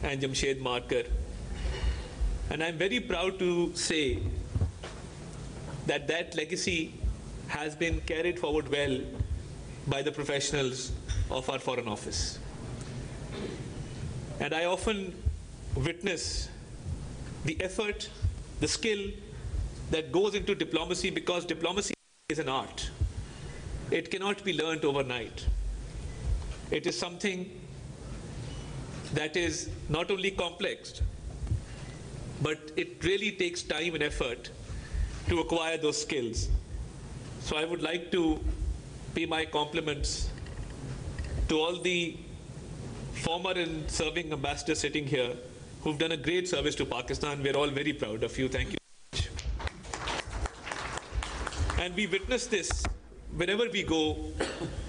and Jamshed Marker. And I'm very proud to say that that legacy has been carried forward well by the professionals of our Foreign Office. And I often witness the effort, the skill that goes into diplomacy, because diplomacy is an art. It cannot be learned overnight. It is something that is not only complex, but it really takes time and effort to acquire those skills. So I would like to pay my compliments to all the former and serving ambassadors sitting here who've done a great service to Pakistan. We're all very proud of you. Thank you. And we witness this wherever we go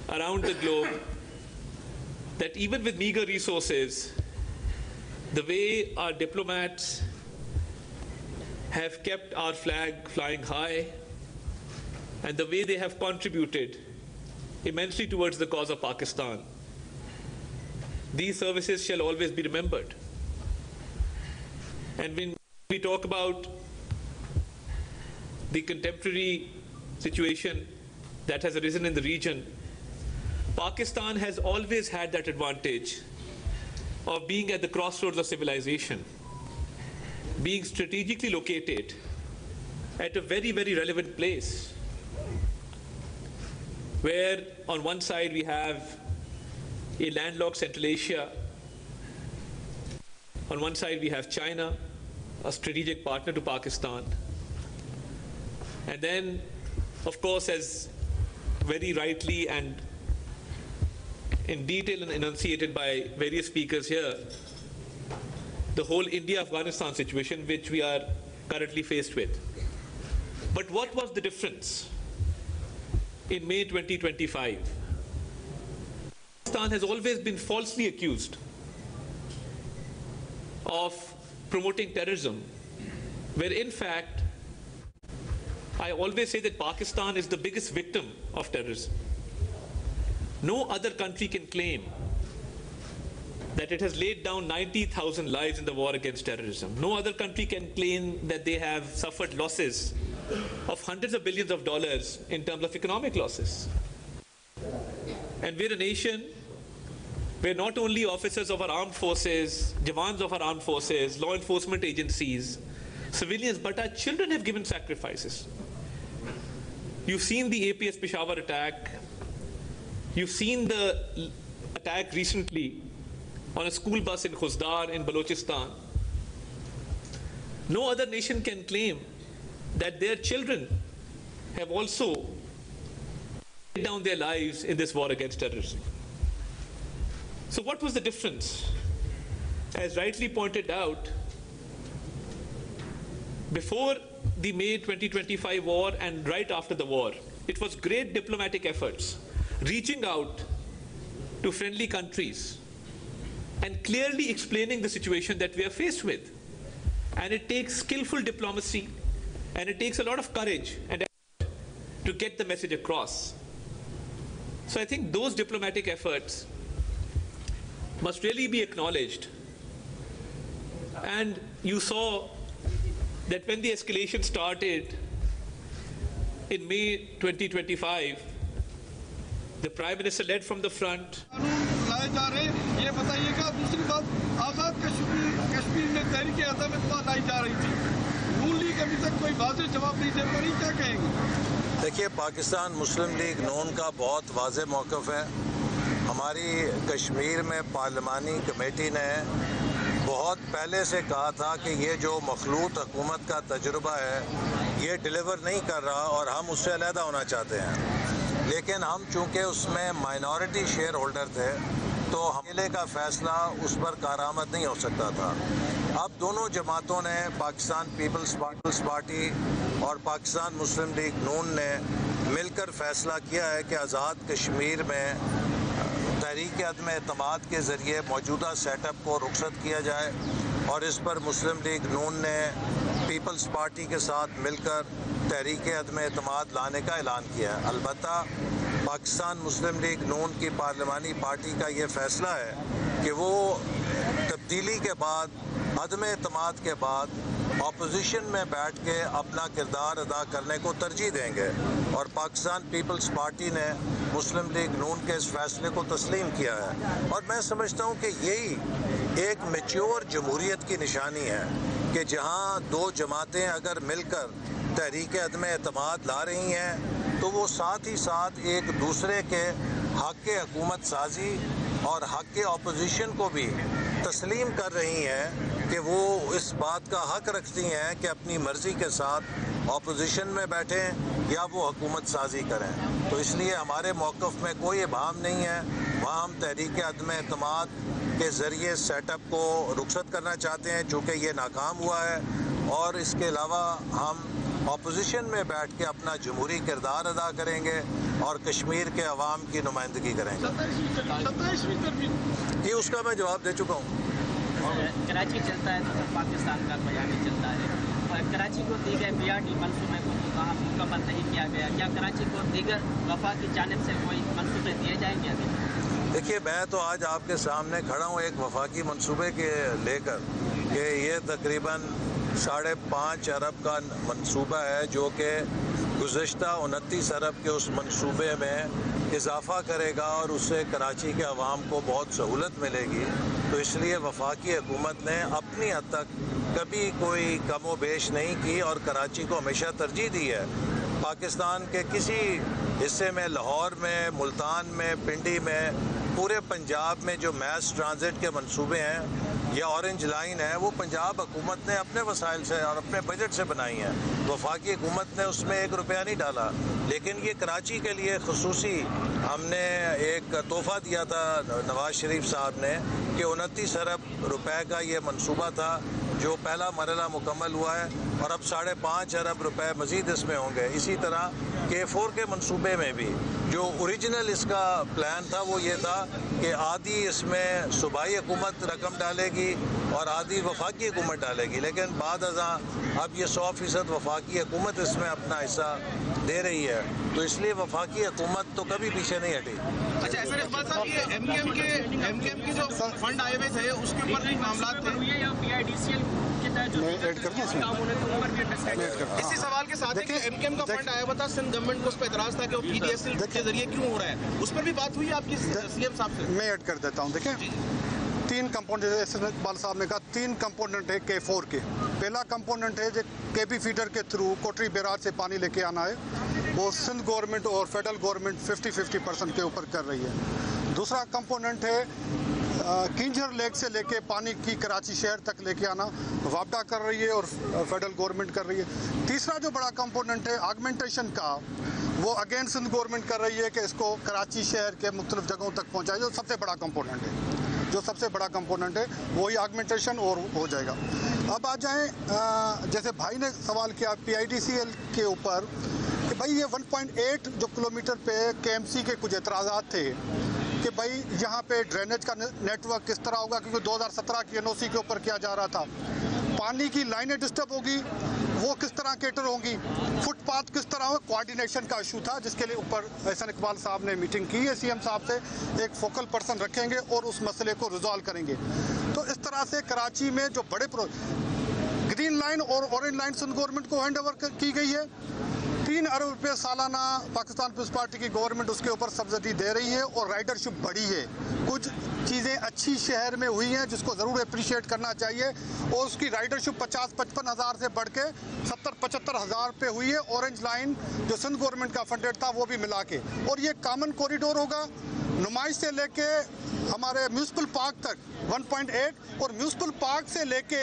around the globe, that even with meager resources, the way our diplomats have kept our flag flying high and the way they have contributed immensely towards the cause of Pakistan, these services shall always be remembered. And when we talk about the contemporary situation that has arisen in the region, Pakistan has always had that advantage of being at the crossroads of civilization, being strategically located at a very, very relevant place, where on one side we have a landlocked Central Asia, on one side we have China, a strategic partner to Pakistan, and then, of course, as very rightly and in detail and enunciated by various speakers here, the whole India-Afghanistan situation which we are currently faced with. But what was the difference in May 2025? Pakistan has always been falsely accused of promoting terrorism, where in fact, I always say that Pakistan is the biggest victim of terrorism. No other country can claim that it has laid down 90,000 lives in the war against terrorism. No other country can claim that they have suffered losses of hundreds of billions of dollars in terms of economic losses. And we're a nation where not only officers of our armed forces, jawans of our armed forces, law enforcement agencies, civilians, but our children have given sacrifices. You've seen the APS Peshawar attack. You've seen the attack recently on a school bus in Khuzdar in Balochistan. No other nation can claim that their children have also laid down their lives in this war against terrorism. So what was the difference? As rightly pointed out, before the May 2025 war and right after the war, it was great diplomatic efforts, reaching out to friendly countries and clearly explaining the situation that we are faced with. And it takes skillful diplomacy, and it takes a lot of courage and effort to get the message across. So I think those diplomatic efforts must really be acknowledged. And you saw that when the escalation started in May 2025, the Prime Minister led from the front. देखिए, पाकिस्तान मुस्लिम league नून का बहुत वाज़े मौक़िफ़ है। हमारी कश्मीर में पार्लिमानी committee ने बहुत पहले से कहा था कि ये जो मखलूत हुकूमत का तजुर्बा है ये डिलीवर नहीं कर रहा और हम उससे अलहदा होना चाहते हैं। लेकिन हम चूँकि उसमें माइनॉरिटी शेयर होल्डर थे तो अकेले का फ़ैसला उस पर कारआमद नहीं हो सकता था। अब दोनों जमातों ने, पाकिस्तान पीपल्स पार्टी और पाकिस्तान मुस्लिम लीग नून ने मिलकर फ़ैसला किया है कि आज़ाद कश्मीर में तहरीक अदम एतमाद के ज़रिए मौजूदा सेटअप को रुखसत किया जाए और इस पर मुस्लिम लीग नून ने पीपल्स पार्टी के साथ मिलकर तहरीक अदम एतमाद लाने का ऐलान किया है। अलबत्ता पाकिस्तान मुस्लिम लीग नून की पार्लिमानी पार्टी का ये फ़ैसला है कि वो تبدیلی کے بعد، عدم اعتماد کے بعد اپوزیشن میں بیٹھ کے اپنا کردار ادا کرنے کو ترجیح دیں گے، اور پاکستان پیپلز پارٹی نے مسلم لیگ نون کے اس فیصلے کو تسلیم کیا ہے، اور میں سمجھتا ہوں کہ یہی ایک میچور جمہوریت کی نشانی ہے کہ جہاں دو جماعتیں اگر مل کر تحریک عدم اعتماد لا رہی ہیں تو وہ ساتھ ہی ساتھ ایک دوسرے کے حق حکومت سازی اور حق اپوزیشن کو بھی تسلیم کر رہی ہیں کہ وہ اس بات کا حق رکھتی ہیں کہ اپنی مرضی کے ساتھ اپوزیشن میں بیٹھیں یا وہ حکومت سازی کریں۔ تو اس لیے ہمارے موقف میں کوئی ابہام نہیں ہے، وہاں ہم تحریک عدم اعتماد کے ذریعے سیٹ اپ کو رخصت کرنا چاہتے ہیں چونکہ یہ ناکام ہوا ہے، اور اس کے علاوہ ہم اپوزیشن میں بیٹھ کے اپنا جمہوری کردار ادا کریں گے اور کشمیر کے عوام کی نمائندگی کریں گے۔ یہ اس کا میں جواب دے چکا ہوں۔ کراچی چلتا ہے تو پاکستان کا بیان بھی چلتا ہے، کراچی کو دی گئے BRT منصوبے کو تو کہاں مکمل نہیں کیا گیا، کیا کراچی کو دیگر وفاق کی جانب سے کوئی منصوبے دیے جائیں گے ابھی؟ دیکھیے، میں تو آج آپ کے سامنے کھڑا ہوں ایک وفاقی منصوبے کے لے کر کہ یہ تقریباً 5.5 ارب کا منصوبہ ہے جو کہ گزشتہ 29 ارب کے اس منصوبے میں اضافہ کرے گا اور اس سے کراچی کے عوام کو بہت سہولت ملے گی۔ تو اس لیے وفاقی حکومت نے اپنی حد تک کبھی کوئی کم و بیش نہیں کی اور کراچی کو ہمیشہ ترجیح دی ہے۔ پاکستان کے کسی حصے میں، لاہور میں، ملتان میں، پنڈی میں، پورے پنجاب میں جو میس ٹرانزٹ کے منصوبے ہیں یا اورنج لائن ہے، وہ پنجاب حکومت نے اپنے وسائل سے اور اپنے بجٹ سے بنائی ہیں، وفاقی حکومت نے اس میں 1 روپیہ نہیں ڈالا۔ لیکن یہ کراچی کے لیے خصوصی ہم نے ایک تحفہ دیا تھا نواز شریف صاحب نے کہ 29 ارب روپے کا یہ منصوبہ تھا جو پہلا مرحلہ مکمل ہوا ہے، اور اب 5.5 ارب روپے مزید اس میں ہوں گے۔ اسی طرح K4 کے منصوبے میں بھی جو اوریجنل اس کا پلان تھا وہ یہ تھا کہ آدھی اس میں صوبائی حکومت رقم ڈالے گی اور آدھی وفاقی حکومت ڈالے گی، لیکن بعد ازاں اب یہ 100% وفاقی حکومت اس میں اپنا حصہ دے رہی ہے، تو اس لیے وفاقی حکومت تو کبھی پیچھے نہیں ہٹی۔ اچھا ایسا اقبال صاحب، یہ ایم کے ایم کے جو فنڈ آئے ہوئے تھے اس کے اوپر معاملات تھے، اسی سوال کے ساتھ ایم کے ایم کا فنڈ آیا ہوا تھا، سندھ گورنمنٹ کو اس پہ اعتراض تھا کہ وہ PDSL کے ذریعے کیوں ہو رہا ہے، اس پر بھی بات ہوئی آپ کی CM صاحب سے؟ میں ایڈ کر دیتا ہوں۔ دیکھیں، 3 کمپوننٹ جیسے اقبال صاحب نے کہا، 3 کمپوننٹ ہے K4 کے۔ پہلا کمپوننٹ ہے جو KB فیڈر کے تھرو کوٹری بیراج سے پانی لے کے آنا ہے، وہ سندھ گورنمنٹ اور فیڈرل گورنمنٹ 50-50% کے اوپر کر رہی ہے۔ دوسرا کمپوننٹ ہے کنجر لیک سے لے کے پانی کی کراچی شہر تک لے کے آنا، وابڈا کر رہی ہے اور فیڈرل گورنمنٹ کر رہی ہے۔ تیسرا جو بڑا کمپوننٹ ہے آگمنٹیشن کا، وہ اگین سندھ گورنمنٹ کر رہی ہے کہ اس کو کراچی شہر کے مختلف جگہوں تک پہنچائے، جو سب سے بڑا کمپوننٹ ہے، وہی آگمنٹیشن اور ہو جائے گا۔ اب آ جائیں، جیسے بھائی نے سوال کیا PIDCL کے اوپر کہ بھائی یہ 1.8 جو کلومیٹر پہ KMC کے کچھ اعتراضات تھے کہ بھائی یہاں پہ ڈرینیج کا نیٹ ورک کس طرح ہوگا، کیونکہ 2017 کی NOC کے اوپر کیا جا رہا تھا، پانی کی لائنیں ڈسٹرب ہوگی، وہ کس طرح کیٹر ہوں گی، فٹ پاتھ کس طرح ہوگا، کوآرڈینیشن کا ایشو تھا جس کے لیے اوپر احسن اقبال صاحب نے میٹنگ کی ہے CM صاحب سے، ایک فوکل پرسن رکھیں گے اور اس مسئلے کو ریزالو کریں گے۔ تو اس طرح سے کراچی میں جو بڑے گرین لائن اور اورنج لائن سندھ گورنمنٹ کو ہینڈ اوور کی گئی ہے، 3 ارب روپے سالانہ پاکستان پیپلز پارٹی کی گورنمنٹ اس کے اوپر سبسڈی دے رہی ہے اور رائڈرشپ بڑھی ہے۔ کچھ چیزیں اچھی شہر میں ہوئی ہیں جس کو ضرور اپریشیٹ کرنا چاہیے، اور اس کی رائڈرشپ 50-55 ہزار سے بڑھ کے 70-75 ہزار پہ ہوئی ہے۔ اورنج لائن جو سندھ گورنمنٹ کا فنڈیڈ تھا وہ بھی ملا کے، اور یہ کامن کوریڈور ہوگا نمائش سے لے کے ہمارے میونسپل پارک تک 1.8 اور میونسپل پارک سے لے کے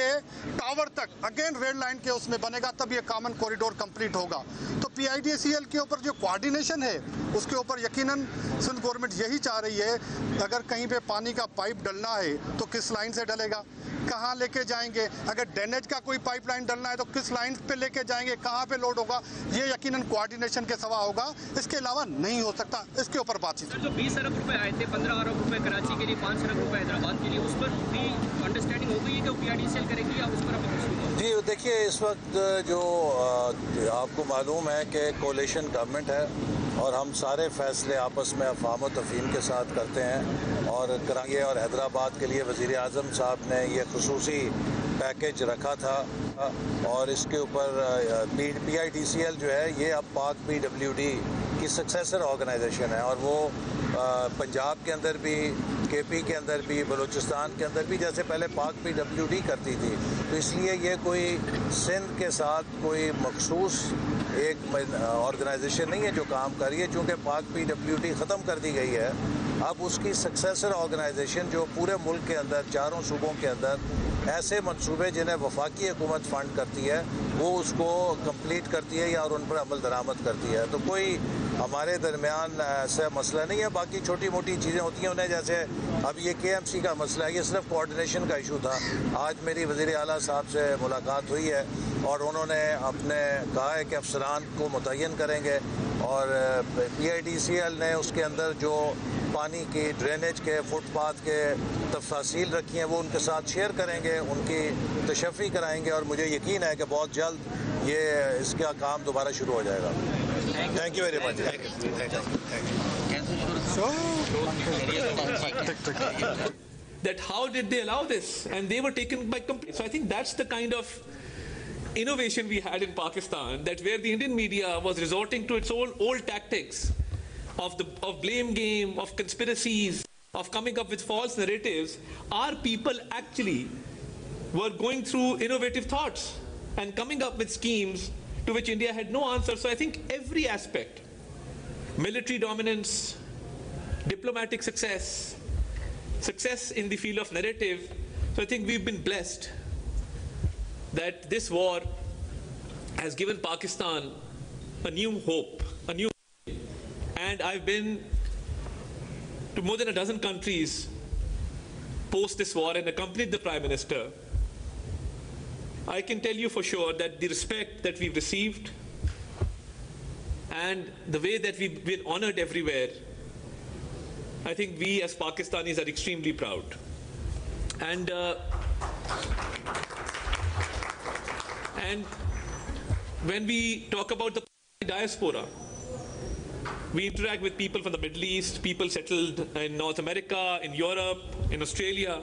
ٹاور تک اگین ریڈ لائن کے اس میں بنے گا، تب یہ کامن کوریڈور کمپلیٹ ہوگا۔ تو PIDCL کے اوپر جو کوآرڈینیشن ہے اس کے اوپر یقیناً سندھ گورنمنٹ یہی چاہ رہی ہے، اگر کہیں پہ پانی کا پائپ ڈلنا ہے تو کس لائن سے ڈلے گا، کہاں لے کے جائیں گے، اگر ڈینیج کا کوئی پائپ لائن ڈلنا ہے تو کس لائن پہ لے کے جائیں گے، کہاں پہ لوڈ ہوگا، یہ یقیناً کوآرڈینیشن کے سوا ہوگا، اس کے علاوہ نہیں ہو سکتا۔ اس کے اوپر بات چیت جو 20 ارب روپے آئے تھے، 15 ارب روپے کراچی کے لیے، 5 ارب روپے حیدرآباد کے لیے، اس پر بھی انڈرسٹینڈنگ ہو گئی ہے کہ PIDCL کرے گی یا اس پر ابھی؟ جی دیکھیے، اس وقت جو آپ کو معلوم ہے کہ کولیشن گورنمنٹ ہے، और हम सारे फ़ैसले आपस में अफ़हाम तफ़हीम के साथ करते हैं। और कराची और हैदराबाद के लिए वज़ीर आज़म साहब ने ये खुसूसी पैकेज रखा था और इसके ऊपर PIDCL जो है ये अब पाक PWD की सक्सेसर ऑर्गेनाइजेशन है और वो पंजाब के अंदर भी, KP के अंदर भी, बलूचिस्तान के अंदर भी जैसे पहले पाक PWD करती थी। तो इसलिए ये कोई सिंध के साथ कोई मखसूस एक ऑर्गेनाइजेशन नहीं है जो काम कर रही है। चूँकि पाक PWD ख़त्म कर दी गई है, अब उसकी सक्सेसर ऑर्गेनाइजेशन जो पूरे मुल्क के अंदर चारों सूबों के अंदर ऐसे मंसूबे जिन्हें वफाकी हुकूमत फ़ंड करती है वो उसको कंप्लीट करती है या और उन पर अमल दरामद करती है। तो कोई हमारे दरमियान ऐसा मसला नहीं है। बाकी छोटी मोटी चीज़ें होती हैं उन्हें, जैसे अब ये KMC का मसला है, ये सिर्फ कोऑर्डिनेशन का इशू था। आज मेरी वज़ीर आला साहब से मुलाकात हुई है और उन्होंने अपने कहा है कि अफसरान को मुतय्यन करेंगे और PIDCL ने उसके अंदर जो पानी की ड्रेनेज के फुटपाथ के तफासील रखी हैं वो उनके साथ शेयर करेंगे, उनकी तशफ़ी कराएंगे और मुझे यकीन है कि बहुत जल्द ये इसका काम दोबारा शुरू हो जाएगा। Thank you very much. That how did they allow this? And they were taken by complete. So I think that's the kind of innovation we had in Pakistan, that where the Indian media was resorting to its old tactics of blame game, of conspiracies, of coming up with false narratives, our people actually were going through innovative thoughts and coming up with schemes to which India had no answer. So I think every aspect, military dominance, diplomatic success, success in the field of narrative, so I think we've been blessed that this war has given Pakistan a new hope, a new. And I've been to more than a dozen countries post this war and accompanied the Prime Minister. I can tell you for sure that the respect that we've received and the way that we've been honored everywhere, I think we as Pakistanis are extremely proud. And when we talk about the diaspora, we interact with people from the Middle East, people settled in North America, in Europe, in Australia.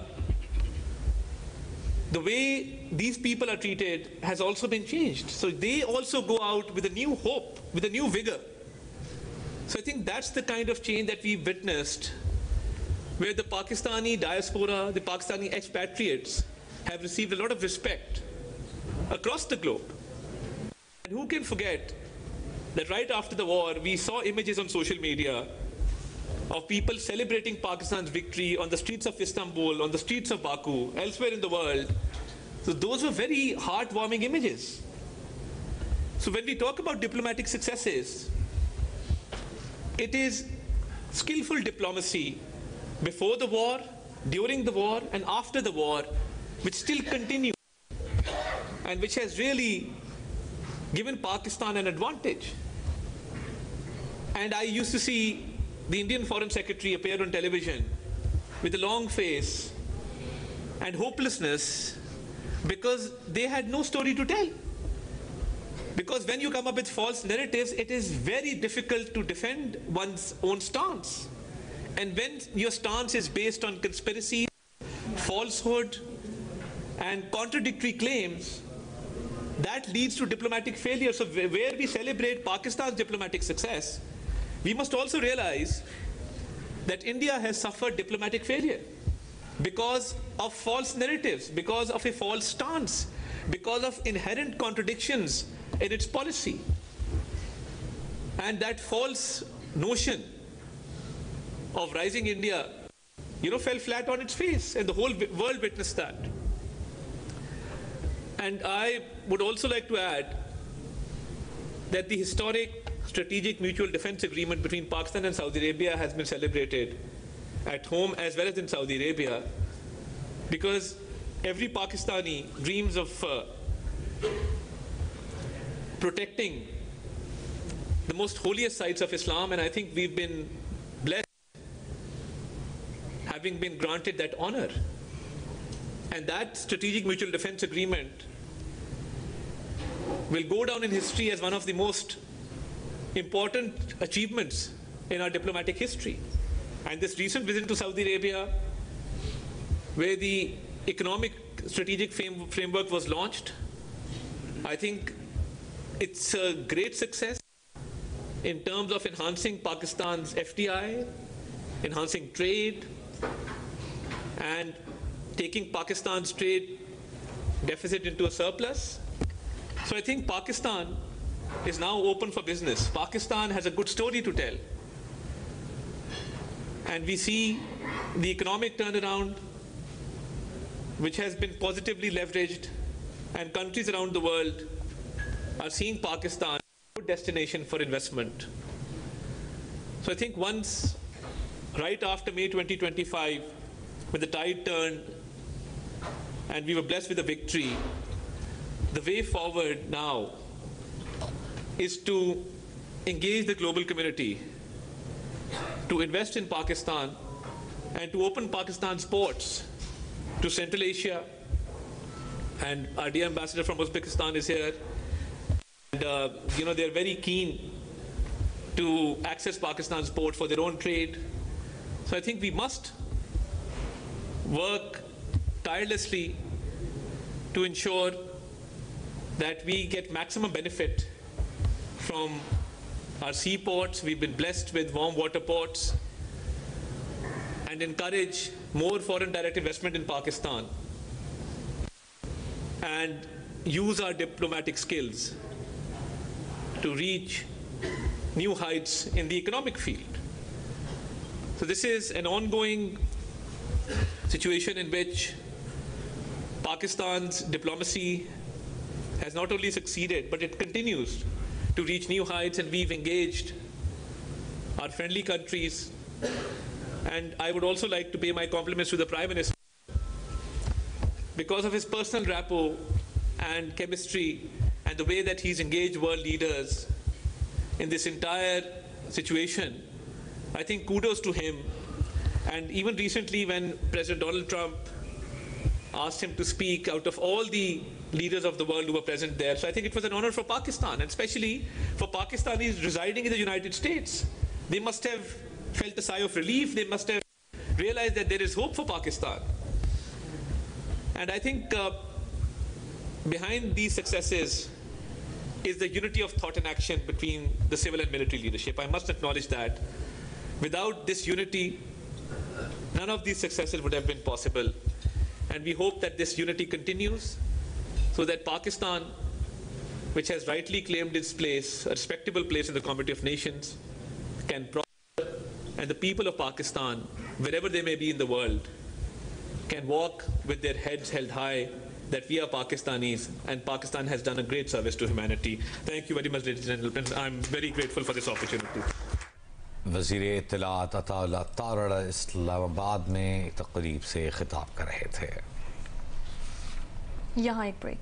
The way these people are treated has also been changed. So they also go out with a new hope, with a new vigor. So I think that's the kind of change that we've witnessed, where the Pakistani diaspora, the Pakistani expatriates have received a lot of respect across the globe. And who can forget that right after the war, we saw images on social media of people celebrating Pakistan's victory on the streets of Istanbul, on the streets of Baku, elsewhere in the world. So those were very heartwarming images. So when we talk about diplomatic successes, it is skillful diplomacy before the war, during the war, and after the war, which still continues and which has really given Pakistan an advantage. And I used to see the Indian Foreign Secretary appear on television with a long face and hopelessness because they had no story to tell. Because when you come up with false narratives, it is very difficult to defend one's own stance. And when your stance is based on conspiracy, falsehood, and contradictory claims, that leads to diplomatic failure. So where we celebrate Pakistan's diplomatic success, we must also realize that India has suffered diplomatic failure because of false narratives, because of a false stance, because of inherent contradictions in its policy. And that false notion of rising India, fell flat on its face, and the whole world witnessed that. And I would also like to add that the historic strategic mutual defense agreement between Pakistan and Saudi Arabia has been celebrated at home as well as in Saudi Arabia, because every Pakistani dreams of protecting the most holiest sites of Islam, and I think we've been blessed having been granted that honor. And that strategic mutual defense agreement will go down in history as one of the most important achievements in our diplomatic history. And this recent visit to Saudi Arabia, where the economic strategic framework was launched, I think it's a great success in terms of enhancing Pakistan's FDI, enhancing trade, and taking Pakistan's trade deficit into a surplus. So I think Pakistan is now open for business. Pakistan has a good story to tell. And we see the economic turnaround, which has been positively leveraged, and countries around the world are seeing Pakistan as a good destination for investment. So I think once, right after May 2025, when the tide turned and we were blessed with a victory, the way forward now is to engage the global community, to invest in Pakistan, and to open Pakistan's ports to Central Asia. And our dear ambassador from Uzbekistan is here. And they're very keen to access Pakistan's port for their own trade. So I think we must work tirelessly to ensure that we get maximum benefit from our seaports. We've been blessed with warm water ports, and encourage more foreign direct investment in Pakistan, and use our diplomatic skills to reach new heights in the economic field. So this is an ongoing situation in which Pakistan's diplomacy has not only succeeded, but it continues to reach new heights, and we've engaged our friendly countries. And I would also like to pay my compliments to the Prime Minister, because of his personal rapport and chemistry and the way that he's engaged world leaders in this entire situation. I think kudos to him. And even recently, when President Donald Trump asked him to speak, out of all the leaders of the world who were present there, so I think it was an honor for Pakistan, and especially for Pakistanis residing in the United States. They must have felt a sigh of relief. They must have realized that there is hope for Pakistan. And I think behind these successes is the unity of thought and action between the civil and military leadership. I must acknowledge that. Without this unity, none of these successes would have been possible. And we hope that this unity continues, so that Pakistan, which has rightly claimed its place, a respectable place in the community of nations, can prosper, and the people of Pakistan, wherever they may be in the world, can walk with their heads held high, that we are Pakistanis, and Pakistan has done a great service to humanity. Thank you very much, ladies and gentlemen. I'm very grateful for this opportunity. वज़ीर इत्तलात अताउल्लाह तारड़ इस्लामाबाद में एक तकरीब से खिताब कर रहे थे। यहाँ एक ब्रेक।